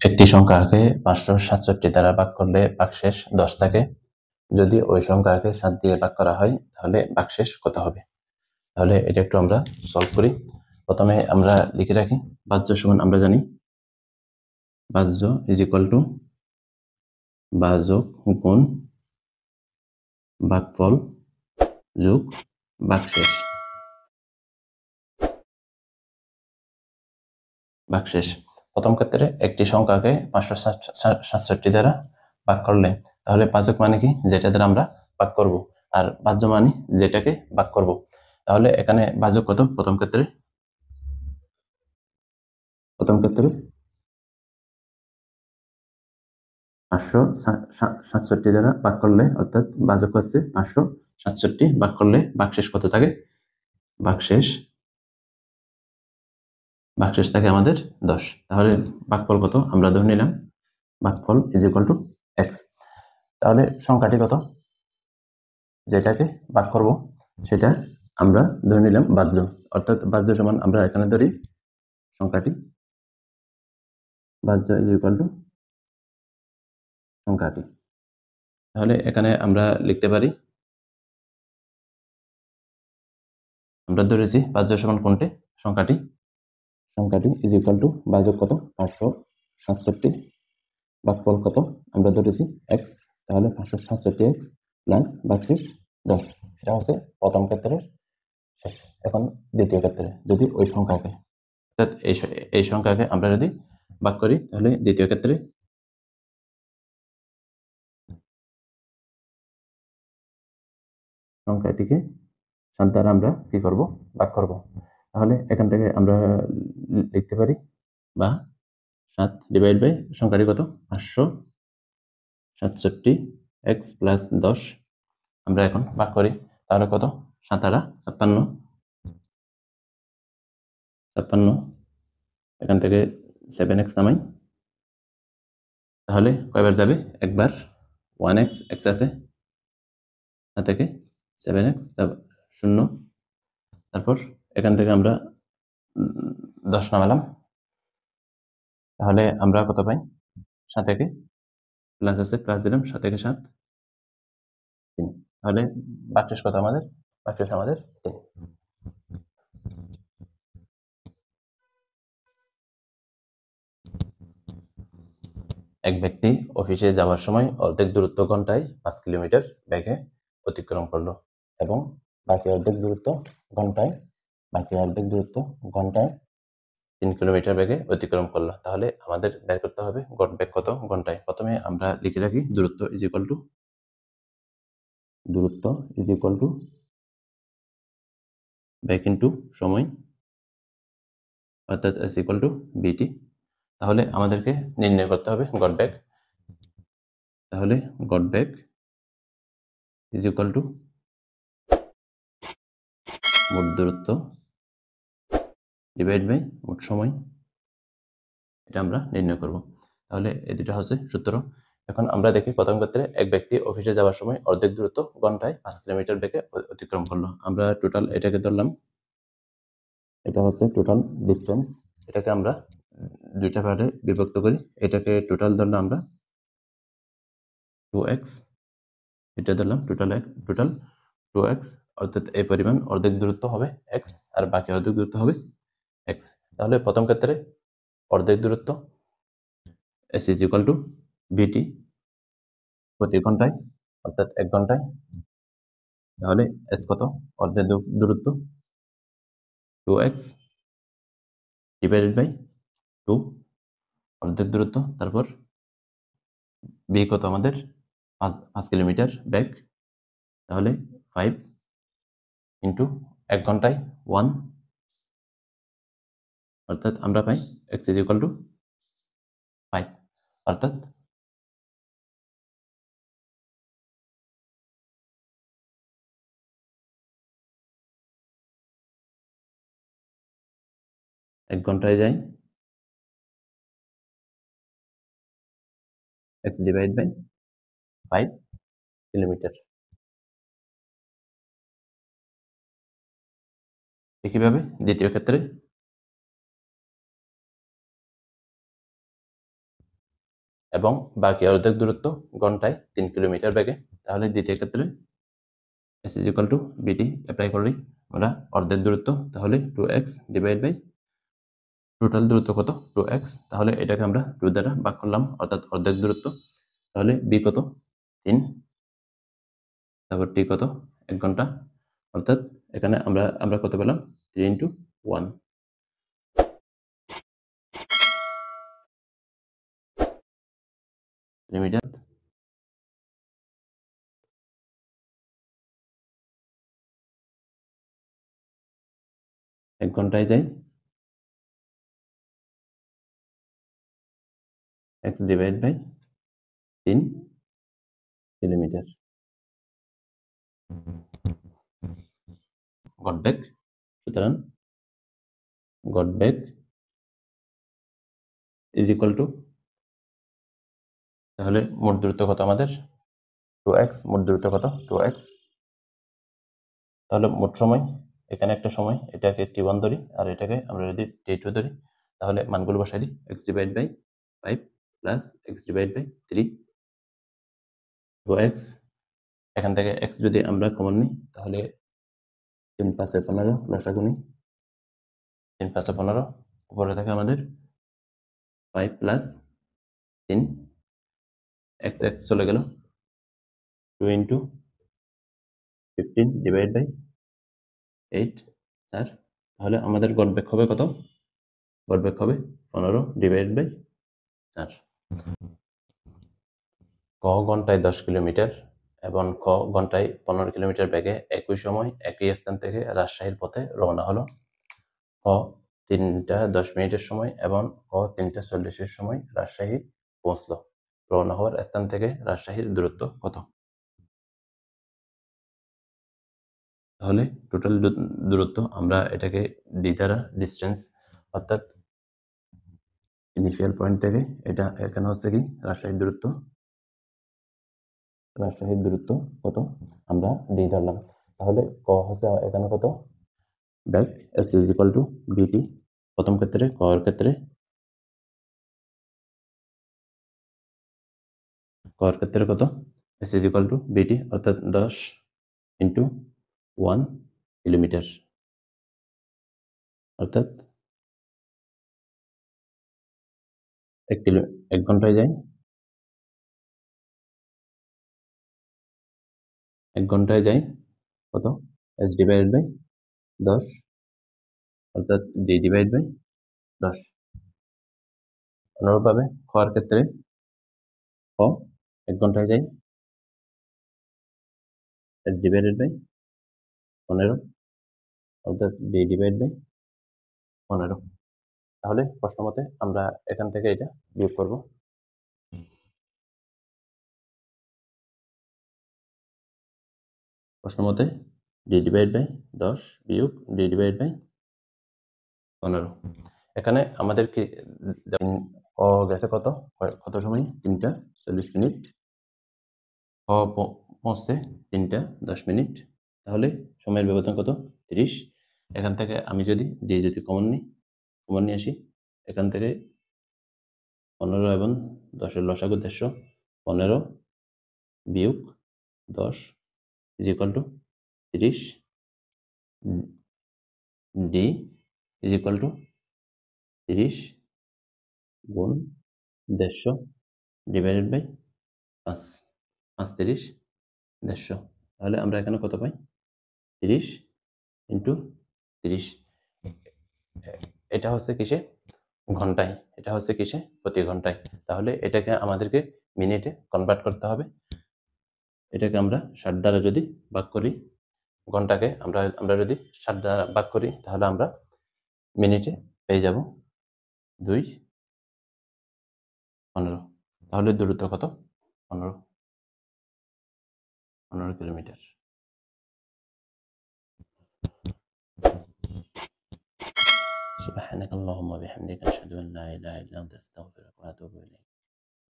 একটি সংখ্যাকে 567 দ্বারা ভাগ করলে ভাগশেষ 10 থাকে। যদি ওই সংখ্যাকে 7 দিয়ে ভাগ করা হয় তাহলে ভাগশেষ কত হবে? তাহলে এটা একটু আমরা সলভ করি। প্রথমে আমরা লিখে রাখি ভাজ্য সমান আমরা জানি ভাজ্য ইজ ইকুয়াল টু ভাজক গুণ ভাগফল যোগ ভাগশেষ। ভাগশেষ প্রথম ক্ষেত্রে একটি সংখ্যাকে 567 দ্বারা ভাগ করলে তাহলে ভাজক মানে কি, যেটা দ্বারা আমরা ভাগ করব, আর ভাজ্য মানে যেটাকে ভাগ করব। তাহলে এখানে ভাজক কত? প্রথম ক্ষেত্রে 567 দ্বারা ভাগ করলে, অর্থাৎ ভাজক হচ্ছে 567, ভাগ করলে ভাগশেষ কত থাকে? ভাগশেষ থাকে আমাদের 10। তাহলে ভাগফল কত আমরা ধরে নিলাম, ভাগফল ইজ ইকুয়াল টু x। তাহলে সংখ্যাটি কত যেটাকে ভাগ করব সেটা আমরা ধরে নিলাম ভাজ্য, অর্থাৎ ভাজ্য সমান আমরা এখানে ধরি সংখ্যাটি, ভাজ্য ইজ ইকুয়াল টু সংখ্যাটি। তাহলে এখানে আমরা লিখতে পারি, আমরা ধরেছি ভাজ্য সমান কোনটি? সংখ্যাটি ইজ ইকুয়াল টু ভাজক কত 567, ভাগফল কত আমরা ধরেছি x। তাহলে 567x প্লাস ভাগশেষ 10। এটা হচ্ছে প্রথম ক্ষেত্রের শেষ। এখন দ্বিতীয় ক্ষেত্রে যদি ওই সংখ্যাকে, অর্থাৎ এই সংখ্যাকে আমরা যদি ভাগ করি তাহলে দ্বিতীয় ক্ষেত্রে সংখ্যাটিকে 7 দ্বারা আমরা কি করব? ভাগ করব। তাহলে এখান থেকে আমরা লিখতে পারি বা 7 ডিভাইড বাই সংখ্যাটি কত 567 x প্লাস 10 আমরা এখন ভাগ করি। তাহলে কত? 7 8 56, এখান থেকে 7x নামাই, তাহলে কয়বার যাবে? একবার। 1x x আছে, তা থেকে 7x 0, তারপর এখান থেকে আমরা 10 নামালাম, তাহলে আমরা কত পাই? 7 থেকে প্লাস আছে, প্লাস দিলাম, 7 থেকে 7 3। তাহলে ভাগশেষ কত আমাদের? ভাগশেষ আমাদের 3। এক ব্যক্তি অফিসে যাওয়ার সময় অর্ধেক দূরত্ব ঘন্টায় 5 কিলোমিটার বেগে অতিক্রম করলো এবং বাকি অর্ধেক দূরত্ব ঘন্টায় 3 কিলোমিটার বেগে অতিক্রম করলো। তাহলে আমাদের বের করতে হবে গড় বেগ কত ঘন্টায়। প্রথমে আমরা লিখে রাখি দূরত্ব is equal two beg into সময়, অর্থাৎ ইজ ইকুয়াল টু বিটি। তাহলে আমাদেরকে নির্ণয় করতে হবে গড় বেগ। তাহলে গড় বেগ ইজ ইকুয়াল টু মোট দূরত্ব ডিভাইড বাই মোট সময়, এটা আমরা নির্ণয় করব। তাহলে এই দুটো হচ্ছে সূত্র। এখন আমরা দেখি প্রথম ক্ষেত্রে এক ব্যক্তি অফিসে যাওয়ার সময় অর্ধেক দূরত্ব ঘন্টায় 5 কিলোমিটার বেগে অতিক্রম করলো। আমরা টোটাল এটাকে ধরলাম, এটা হচ্ছে টোটাল ডিস্টেন্স। এটাকে আমরা দুইটা পার্টে বিভক্ত করি। এটাকে টোটাল ধরলাম আমরা 2x, এটা ধরলাম টোটাল 2x, অর্থাৎ এই পরিমাণ অর্ধেক দূরত্ব হবে x আর বাকি অর্ধেক দূরত্ব হবে x। তাহলে প্রথম ক্ষেত্রে অর্ধেক দূরত্ব s is equal two vt প্রতি ঘন্টায়, অর্থাৎ 1 ঘন্টায়। তাহলে s কত? অর্ধেক দূরত্ব 2x ডিভাইডেড বাই 2, অর্ধেক দূরত্ব। তারপর b কত আমাদের? 5 কিলোমিটার বেগ, তাহলে 5 ইন্টু 1 ঘন্টায় 1, অর্থাৎ আমরা পাই x ইজ ইকুয়াল টু 5। অর্থাৎ এক ঘন্টায় যাই x ডিভাইড বাই 5 কিলোমিটার। একইভাবে দ্বিতীয় ক্ষেত্রে এবং বাকি অর্ধেক দূরত্ব ঘন্টায় 3 কিলোমিটার বেগে। তাহলে দ্বিতীয় ক্ষেত্রে s is equal to bt apply করলেই আমরা অর্ধেক দূরত্ব, তাহলে 2x ডিভাইড বাই টোটাল দূরত্ব কত 2x, তাহলে এটাকে আমরা 2 দ্বারা ভাগ করলাম অর্থাৎ অর্ধেক দূরত্ব। তাহলে b কত 3, তারপর t কত 1 ঘন্টা, অর্থাৎ এখানে আমরা কত পেলাম 3 into 1 কিলোমিটার। 1 ঘন্টায় যাই x ডিভাইড বাই 3 কিলোমিটার গট বেগ। সুতরাং গট বেগ ইজ ইকুয়াল টু, তাহলে মোট দূরত্ব কত আমাদের 2x, মোট দূরত্ব কত 2x, তাহলে মোট সময় এখানে একটা সময় এটাকে t1 ধরি আর এটাকে আমরা যদি t2 ধরি, তাহলে মানগুলো বসাই দিই x divide by 5 plus x divide by 3 2x, এখান থেকে x যদি আমরা কমন নিই তাহলে 3 5 15 লসাগু নিই, 3 5 15, উপরে থাকে আমাদের 5 প্লাস 3 x x চলে গেল 2 into 15 ডিভাইড বাই 8 4, তাহলে আমাদের গড় বেগ হবে কত, গড় বেগ হবে 15 ডিভাইড বাই 4। ক ঘন্টায় 10 কিলোমিটার এবং খ ঘন্টায় 15 কিলোমিটার বেগে একই সময় একই স্থান থেকে রাজশাহীর পথে রওনা হলো। খ 3টা 10 মিনিটের সময় এবং খ 3টা 40-এর সময় রাজশাহী পৌঁছলো। রওনা হওয়ার স্থান থেকে রাজশাহীর দূরত্ব কত? তাহলে টোটাল দূরত্ব আমরা এটাকে ডি দ্বারা ডিস্টেন্স, অর্থাৎ ইনিশিয়াল পয়েন্ট থেকে এটা এখানে হচ্ছে কি রাজশাহীর দূরত্ব, রাজশাহীর দূরত্ব কত আমরা ডি ধরলাম। তাহলে ক হচ্ছে এখানে কত back S is equal two বিটি, প্রথম ক্ষেত্রে ক এর ক্ষেত্রে কত এস ইজ ইকুয়াল টু বিটি, অর্থাৎ 10 ইন্টু 1 কিলোমিটার, অর্থাৎ 1 ঘন্টায় যাই 1 ঘন্টায় যাই কত এস ডিভাইড বাই 10, অর্থাৎ ডি ডিভাইড বাই 10। অনুরূপভাবে খ এর ক্ষেত্রে খ 1 ঘন্টায় যাই এস ডিভাইডেড বাই 15, অর্থাৎ ডি ডিভাইড বাই 15। তাহলে প্রশ্ন মতে আমরা এখান থেকে এটা বিয়োগ করব। প্রশ্ন মতে ডি ডিভাইড বাই 10 বিয়োগ ডি ডিভাইড বাই 15। এখানে আমাদের কি ক গেছে কত সময় 3টা 40 মিনিট, ক পৌঁছছে 3টা 10 মিনিট, তাহলে সময়ের ব্যবধান কত 30। এখান থেকে আমি যদি ডি যদি কমন নিয়ে আসি, এখান থেকে 15 এবং 10-এর লসাগু 150, 15 বিয়োগ 10 is equal two 30, D is equal two 30 গুণ 150 ডিভাইডেড বাই 5, 5 30 150। তাহলে আমরা এখানে কত পাই 30 ইন্টু 30, এটা হচ্ছে কিসে ঘন্টায়, এটা হচ্ছে কিসে প্রতি ঘন্টায়। তাহলে এটাকে আমাদেরকে মিনিটে কনভার্ট করতে হবে। এটাকে আমরা 60 দ্বারা যদি ভাগ করি, ঘন্টাকে আমরা যদি 60 দ্বারা ভাগ করি, তাহলে আমরা মিনিটে পেয়ে যাব 2:15। তাহলে দূরত্ব কত 15 কিলোমিটার। سبحانك اللهم وبحمدك أشهد أن لا إله إلا أنت أستغفرك وأتوب إليك।